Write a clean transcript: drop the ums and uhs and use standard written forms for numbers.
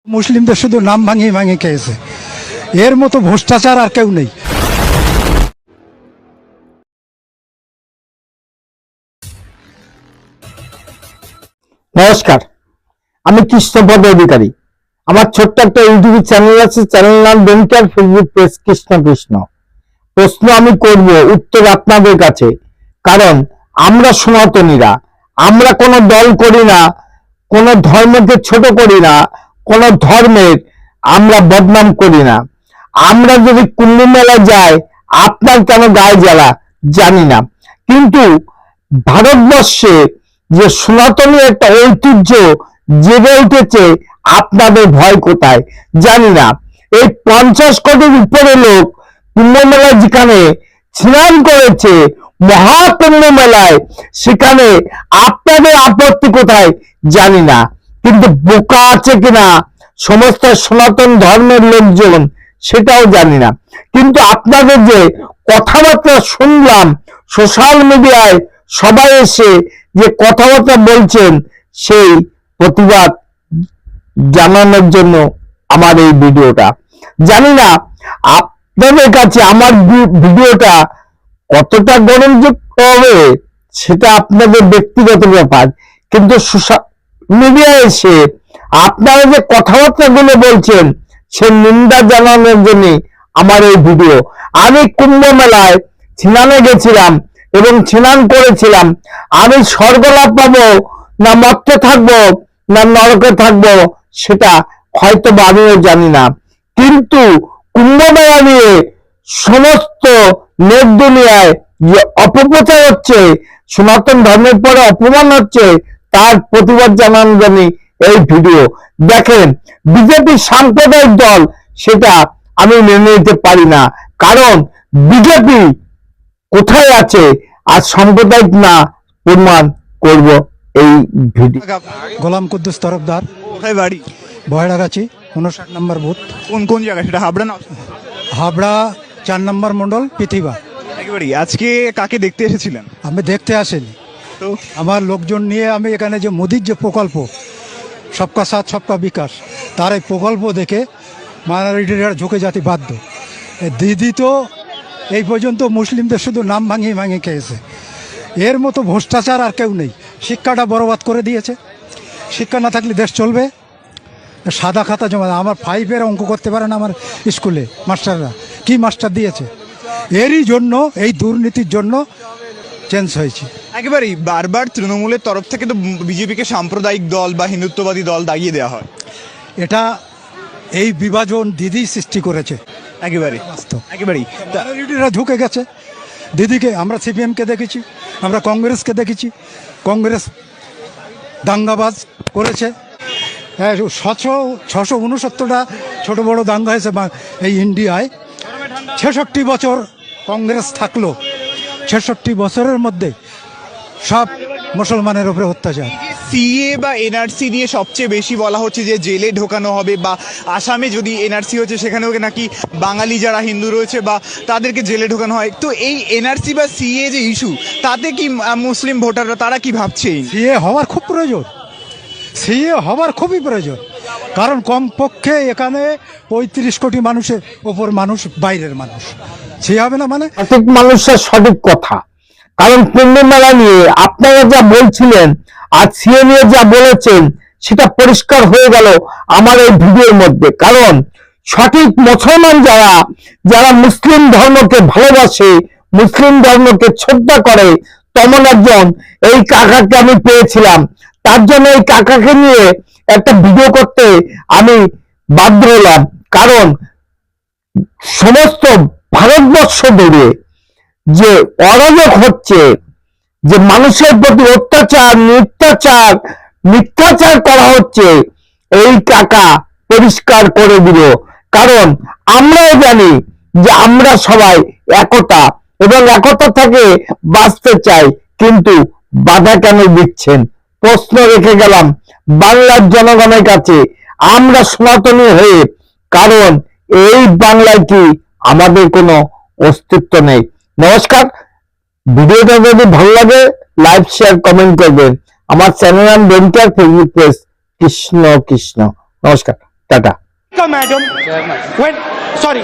মুসলিমদের শুধু নাম ভাঙিয়ে ভাঙিয়ে খেয়েছে, এর মতো ভ্রষ্টাচার আর কেউ নেই। নমস্কার, আমি কৃষ্ণপদ অধিকারী। আমার ছোট্ট একটা ইউটিউব চ্যানেল আছে, চ্যানেল নাম বেনকার, ফেসবুক পেজ কৃষ্ণ কৃষ্ণ। প্রশ্ন আমি করব, উত্তর আপনাদের কাছে। কারণ আমরা সনাতনীরা, আমরা কোনো দল করি না, কোনো ধর্মকে ছোট করি না, কোনো ধর্মের আমরা বদনাম করি না। আমরা যদি কুম্ভ মেলা যাই, আপনার কেন গায়ে জ্বালা জানি না, কিন্তু ভারতবর্ষে যে সনাতনী একটা ঐতিহ্য জেগে উঠেছে, আপনাদের ভয় কোথায় জানি না। এই 50 কোটির উপরে লোক কুম্ভ মেলায় যেখানে স্নান করেছে, মহাকুম্ভ মেলায়, সেখানে আপনাদের আপত্তি কোথায় জানি না। কিন্তু বোকা আছে কিনা সমস্ত সনাতন ধর্মের লোকজন সেটাও জানি না। কিন্তু আপনাদের যে কথাবার্তা শুনলাম সোশ্যাল মিডিয়ায়, সবাই এসে যে কথাবার্তা বলছেন, সেই প্রতিবাদ জানানোর জন্য আমার এই ভিডিওটা। জানি না আপনাদের কাছে আমার ভিডিওটা কতটা গ্রহণযোগ্য হবে, সেটা আপনাদের ব্যক্তিগত ব্যাপার। কিন্তু সোশ্যাল মিডিয়ায় এসে আপনারা যে কথাবার্তা গুলো বলছেন, সে নিন্দা জানানোর জন্য আমার এই ভিডিও। আমি কুম্ভ মেলায় স্নানে গেছিলাম এবং স্নান করেছিলাম। আমি স্বর্গলাভ পাবো না মর্তে থাকবো না নরকে থাকবো, সেটা হয়তো আমিও জানি না। কিন্তু কুম্ভ মেলা নিয়ে সমস্ত নেট দুনিয়ায় যে অপপ্রচার হচ্ছে, সনাতন ধর্মের পরে অপমান হচ্ছে, তার প্রতিবাদ জানানোর জন্য এই ভিডিও। দেখেন, বিজেপি সাম্প্রদায়িক দল, সেটা আমি মেনে নিতে পারি না। কারণ বিজেপি কোথায় আছে আর সাম্প্রদায়িক না, প্রমাণ করব এই ভিডিও। গোলাম কুদ্দুস তরফদার, কোথায় বাড়ি? বয়রাগাছি, 59 নম্বর বুথ, কোন কোন জায়গা সেটা? হাবড়া না? হাবড়া 4 নম্বর মন্ডল, পৃথিবী। একেবারেই। আজকে কাকে দেখতে এসেছিলেন? আমি দেখতে আসিনি, তো আমার লোকজন নিয়ে আমি এখানে যে মোদির যে প্রকল্প সবকা সাথ সবকা বিকাশ, তার এই প্রকল্প দেখে মাইনরিটিরা ঝুঁকে যেতে বাধ্য। দিদি তো এই পর্যন্ত মুসলিমদের শুধু নাম ভাঙিয়ে ভাঙিয়ে খেয়েছে, এর মতো ভ্রষ্টাচার আর কেউ নেই। শিক্ষাটা বরবাদ করে দিয়েছে। শিক্ষা না থাকলে দেশ চলবে? সাদা খাতা জমা, আমার 5-এর অঙ্ক করতে পারে না আমার স্কুলে মাস্টাররা। কি মাস্টার দিয়েছে? এরই জন্য, এই দুর্নীতির জন্য চেঞ্জ হয়েছে। একেবারেই বারবার তৃণমূলের তরফ থেকে তো বিজেপিকে সাম্প্রদায়িক দল বা হিন্দুত্ববাদী দল দাগিয়ে দেওয়া হয়। এটা এই বিভাজন দিদি সৃষ্টি করেছে। একেবারেই বাস্তব। একেবারেই মাইনরিটিরা ঝুঁকে গেছে। দিদিকে আমরা সিপিএমকে দেখেছি, আমরা কংগ্রেসকে দেখেছি। কংগ্রেস দাঙ্গাবাজ করেছে। 669টা ছোট বড় দাঙ্গা হয়েছে এই ইন্ডিয়ায়। 66 বছর কংগ্রেস থাকলো, 66 বছরের মধ্যে সব মুসলমানের উপরে অত্যাচার। সিএ বা এনআরসি নিয়ে সবচেয়ে বেশি বলা হচ্ছে যে জেলে ঢোকানো হবে, বা আসামে যদি এনআরসি হচ্ছে সেখানেও নাকি বাঙালি যারা হিন্দু রয়েছে বা তাদেরকে জেলে ঢোকানো হয়। তো এই এনআরসি বা সিএ যে ইস্যু, তাতে কি মুসলিম ভোটাররা তারা কি ভাবছে? সিএ হওয়ার খুব প্রয়োজন, সিএ হওয়ার খুবই প্রয়োজন। কারণ কমপক্ষে এখানে 35 কোটি মানুষের ওপর মানুষ বাইরের মানুষ, সিএ হবে না মানে? সঠিক মানুষের সঠিক কথা। কারণ কুম্ভ মেলা নিয়ে আপনারা যা বলছিলেন আর সিএ নিয়ে যা বলেছেন, সেটা পরিষ্কার হয়ে গেল আমার এই ভিডিওর মধ্যে। কারণ সঠিক মুসলমান যারা, যারা মুসলিম ধর্মকে ভালোবাসে, মুসলিম ধর্মকে শ্রদ্ধা করে, তেমন একজন এই কাকাকে আমি পেয়েছিলাম। তার জন্য এই কাকাকে নিয়ে একটা ভিডিও করতে আমি বাধ্য হলাম। কারণ সমস্ত ভারতবর্ষ জুড়ে যে অরাজক হচ্ছে, যে মানুষের প্রতি অত্যাচার, মিথ্যাচার করা হচ্ছে, এই কাকা পরিষ্কার করে দিল। কারণ আমরাও জানি যে আমরা সবাই একতা, এবং একতা থেকে বাঁচতে চাই, কিন্তু বাধা কেন দিচ্ছেন? প্রশ্ন রেখে গেলাম বাংলার জনগণের কাছে, আমরা সনাতনী হয়ে। কারণ এই বাংলায় কি আমাদের কোনো অস্তিত্ব নেই? নমস্কার। ভিডিওটা যদি ভালো লাগে লাইক, শেয়ার, কমেন্ট করবেন। আমার চ্যানেল নাম বেনকার, ফেসবুক পেজ কৃষ্ণ কৃষ্ণ। নমস্কার। টাটা। Madam. When sorry.